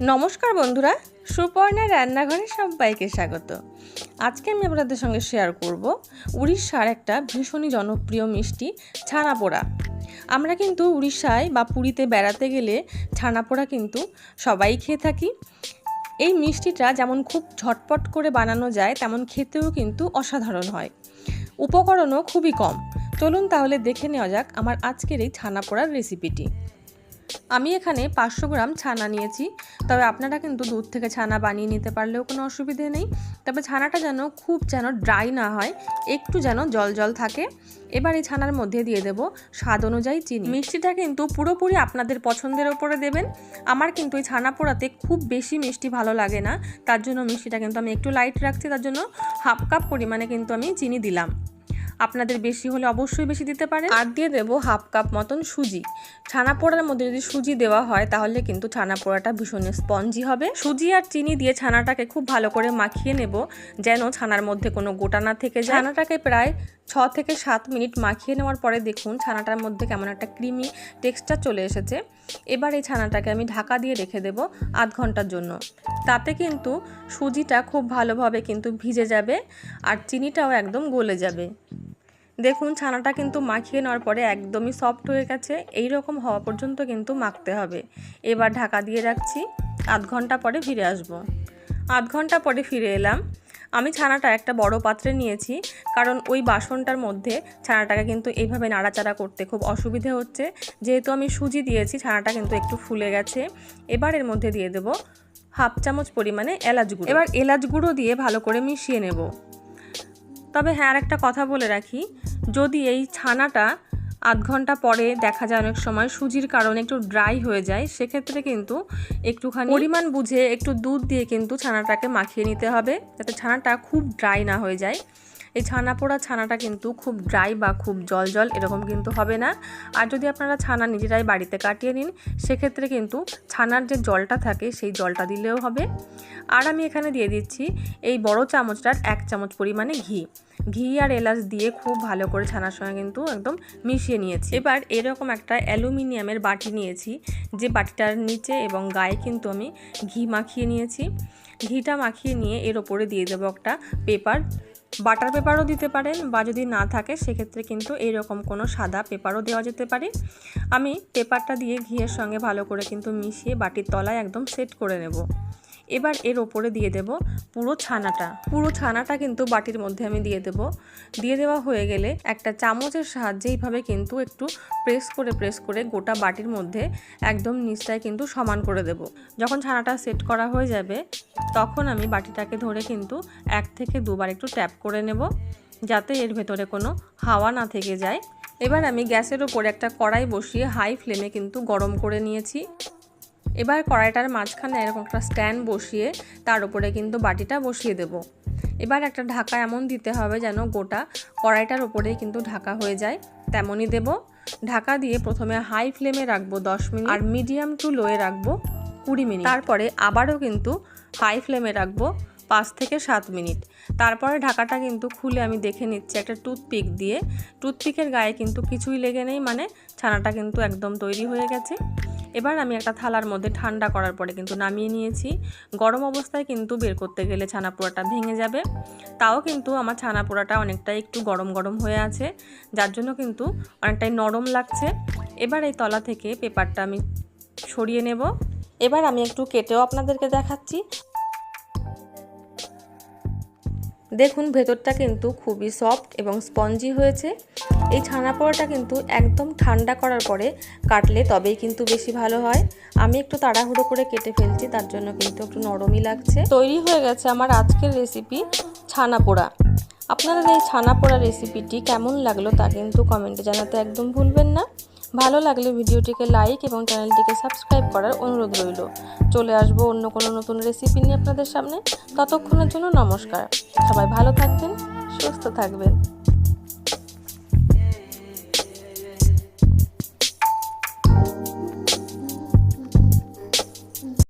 নমস্কার বন্ধুরা, সুপর্ণা রান্নাঘরে সবাইকে স্বাগত। আজকে আমি আপনাদের সঙ্গে শেয়ার করব উড়িষ্যার একটা ভীষণই জনপ্রিয় মিষ্টি ছানাপোড়া। আমরা কিন্তু উড়িষ্যায় বা পুরীতে বেড়াতে গেলে ছানাপোড়া কিন্তু সবাই খেয়ে থাকি। এই মিষ্টিটা যেমন খুব ঝটপট করে বানানো যায়, তেমন খেতেও কিন্তু অসাধারণ হয়। উপকরণও খুবই কম। চলুন তাহলে দেখে নেওয়া যাক আমার আজকের এই ছানাপোড়ার রেসিপিটি। আমি এখানে 500 গ্রাম ছানা নিয়েছি, তবে আপনারা কিন্তু দুধ থেকে ছানা বানিয়ে নিতে পারলেও কোনো অসুবিধে নেই। তবে ছানাটা যেন খুব ড্রাই না হয়, একটু যেন জল জল থাকে। এবার এই ছানার মধ্যে দিয়ে দেব স্বাদ অনুযায়ী চিনি। মিষ্টিটা কিন্তু পুরোপুরি আপনাদের পছন্দের ওপরে দেবেন। আমার কিন্তু এই ছানা পোড়াতে খুব বেশি মিষ্টি ভালো লাগে না, তার জন্য মিষ্টিটা কিন্তু আমি একটু লাইট রাখছি, তার জন্য হাফ কাপ পরিমাণে কিন্তু আমি চিনি দিলাম। আপনাদের বেশি হলে অবশ্যই বেশি দিতে পারেন। আর দিয়ে দেবো হাফ কাপ মতন সুজি। ছানা পোড়ার মধ্যে যদি সুজি দেওয়া হয় তাহলে কিন্তু ছানা পোড়াটা ভীষণ স্পঞ্জি হবে। সুজি আর চিনি দিয়ে ছানাটাকে খুব ভালো করে মাখিয়ে নেব, যেন ছানার মধ্যে কোনো গোটা না থেকে যায়। ছানাটাকে প্রায় 6 থেকে 7 মিনিট মাখিয়ে নেওয়ার পরে দেখুন ছানাটার মধ্যে কেমন একটা ক্রিমি টেক্সচার চলে এসেছে। এবার এই ছানাটাকে আমি ঢাকা দিয়ে রেখে দেব আধ ঘন্টার জন্য। তাতে কিন্তু সুজিটা খুব ভালোভাবে কিন্তু ভিজে যাবে আর চিনিটাও একদম গলে যাবে। দেখুন ছানাটা কিন্তু মাখিয়ে নেওয়ার পরে একদমই সফট হয়ে গেছে। এই রকম হওয়া পর্যন্ত কিন্তু মাখতে হবে। এবার ঢাকা দিয়ে রাখছি, আধ ঘন্টা পরে ফিরে আসব। আধ ঘন্টা পরে ফিরে এলাম। আমি ছানাটা একটা বড় পাত্রে নিয়েছি, কারণ ওই বাসনটার মধ্যে ছানাটাকে কিন্তু এইভাবে নাড়াচাড়া করতে খুব অসুবিধে হচ্ছে। যেহেতু আমি সুজি দিয়েছি, ছানাটা কিন্তু একটু ফুলে গেছে। এবার এর মধ্যে দিয়ে দেব হাফ চামচ পরিমাণে এলাচ গুঁড়ো। এবার এলাচ গুঁড়ো দিয়ে ভালো করে মিশিয়ে নেব। তবে হ্যাঁ, আর একটা কথা বলে রাখি, যদি এই ছানাটা আধ ঘন্টা পরে দেখা যায় অনেক সময় সুজির কারণে একটু ড্রাই হয়ে যায়, সেক্ষেত্রে কিন্তু একটুখানি পরিমাণ বুঝে একটু দুধ দিয়ে কিন্তু ছানাটাকে মাখিয়ে নিতে হবে, যাতে ছানাটা খুব ড্রাই না হয়ে যায়। এই ছানা পোড়া ছানাটা কিন্তু খুব ড্রাই বা খুব জল জল এরকম কিন্তু হবে না। আর যদি আপনারা ছানা নিজেরাই বাড়িতে কাটিয়ে নিন, সেক্ষেত্রে কিন্তু ছানার যে জলটা থাকে সেই জলটা দিলেও হবে। আর আমি এখানে দিয়ে দিচ্ছি এই বড় চামচটার 1 চামচ পরিমাণে ঘি আর এলাচ দিয়ে খুব ভালো করে ছানার সঙ্গে কিন্তু একদম মিশিয়ে নিয়েছি। এবার এরকম একটা অ্যালুমিনিয়ামের বাটি নিয়েছি, যে বাটিটার নিচে এবং গায়ে কিন্তু আমি ঘি মাখিয়ে নিয়েছি। ঘিটা মাখিয়ে নিয়ে এর ওপরে দিয়ে দেবো একটা পেপার। বাটার পেপারও দিতে পারেন, বা যদি না থাকে সেক্ষেত্রে কিন্তু এইরকম কোনো সাদা পেপারও দেওয়া যেতে পারে। আমি পেপারটা দিয়ে ঘিয়ের সঙ্গে ভালো করে কিন্তু মিশিয়ে বাটির তলায় একদম সেট করে নেব। এবার এর ওপরে দিয়ে দেব পুরো ছানাটা কিন্তু বাটির মধ্যে আমি দিয়ে দেওয়া হয়ে গেলে একটা চামচের সাহায্যে এইভাবে কিন্তু একটু প্রেস করে গোটা বাটির মধ্যে একদম নিচটায় কিন্তু সমান করে দেব। যখন ছানাটা সেট করা হয়ে যাবে, তখন আমি বাটিটাকে ধরে কিন্তু 1 থেকে 2 বার একটু ট্যাপ করে নেব, যাতে এর ভেতরে কোনো হাওয়া না থেকে যায়। এবার আমি গ্যাসের ওপরে একটা কড়াই বসিয়ে হাই ফ্লেমে কিন্তু গরম করে নিয়েছি। এবার কড়াইটার মাঝখানে এরকম একটা স্ট্যান্ড বসিয়ে তার উপরে কিন্তু বাটিটা বসিয়ে দেব। এবার একটা ঢাকা এমন দিতে হবে যেন গোটা কড়াইটার উপরেই কিন্তু ঢাকা হয়ে যায়, তেমনই দেব। ঢাকা দিয়ে প্রথমে হাই ফ্লেমে রাখবো 10 মিনিট, আর মিডিয়াম টু লোয়ে রাখবো 20 মিনিট। তারপরে আবারও কিন্তু হাই ফ্লেমে রাখবো 5 থেকে 7 মিনিট। তারপরে ঢাকাটা কিন্তু খুলে আমি দেখে নিচ্ছি একটা টুথপিক দিয়ে। টুথপিকের গায়ে কিন্তু কিছুই লেগে নেই, মানে ছানাটা কিন্তু একদম তৈরি হয়ে গেছে। এবার আমি একটা থালার মধ্যে ঠান্ডা করার পরে কিন্তু নামিয়ে নিয়েছি। গরম অবস্থায় কিন্তু বের করতে গেলে ছানা পোড়াটা ভেঙে যাবে। তাও কিন্তু আমার ছানা পোড়াটা অনেকটাই একটু গরম গরম হয়ে আছে, যার জন্য কিন্তু অনেকটাই নরম লাগছে। এবার এই তলা থেকে পেপারটা আমি সরিয়ে নেব। এবার আমি একটু কেটেও আপনাদেরকে দেখাচ্ছি। দেখুন ভেতরটা কিন্তু খুবই সফট এবং স্পঞ্জি হয়েছে। এই ছানা পোড়াটা কিন্তু একদম ঠান্ডা করার পরে কাটলে তবেই কিন্তু বেশি ভালো হয়। আমি একটু তাড়াহুড়ো করে কেটে ফেলছি, তার জন্য কিন্তু একটু নরমই লাগছে। তৈরি হয়ে গেছে আমার আজকের রেসিপি ছানা পোড়া। আপনাদের এই ছানা পোড়া রেসিপিটি কেমন লাগলো তা কিন্তু কমেন্টে জানাতে একদম ভুলবেন না। ভালো লাগলে ভিডিওটিকে লাইক এবং চ্যানেলটিকে সাবস্ক্রাইব করার অনুরোধ রইল। চলে আসবো অন্য কোনো নতুন রেসিপি নিয়ে আপনাদের সামনে। ততক্ষণের জন্য নমস্কার। সবাই ভালো থাকবেন, সুস্থ থাকবেন।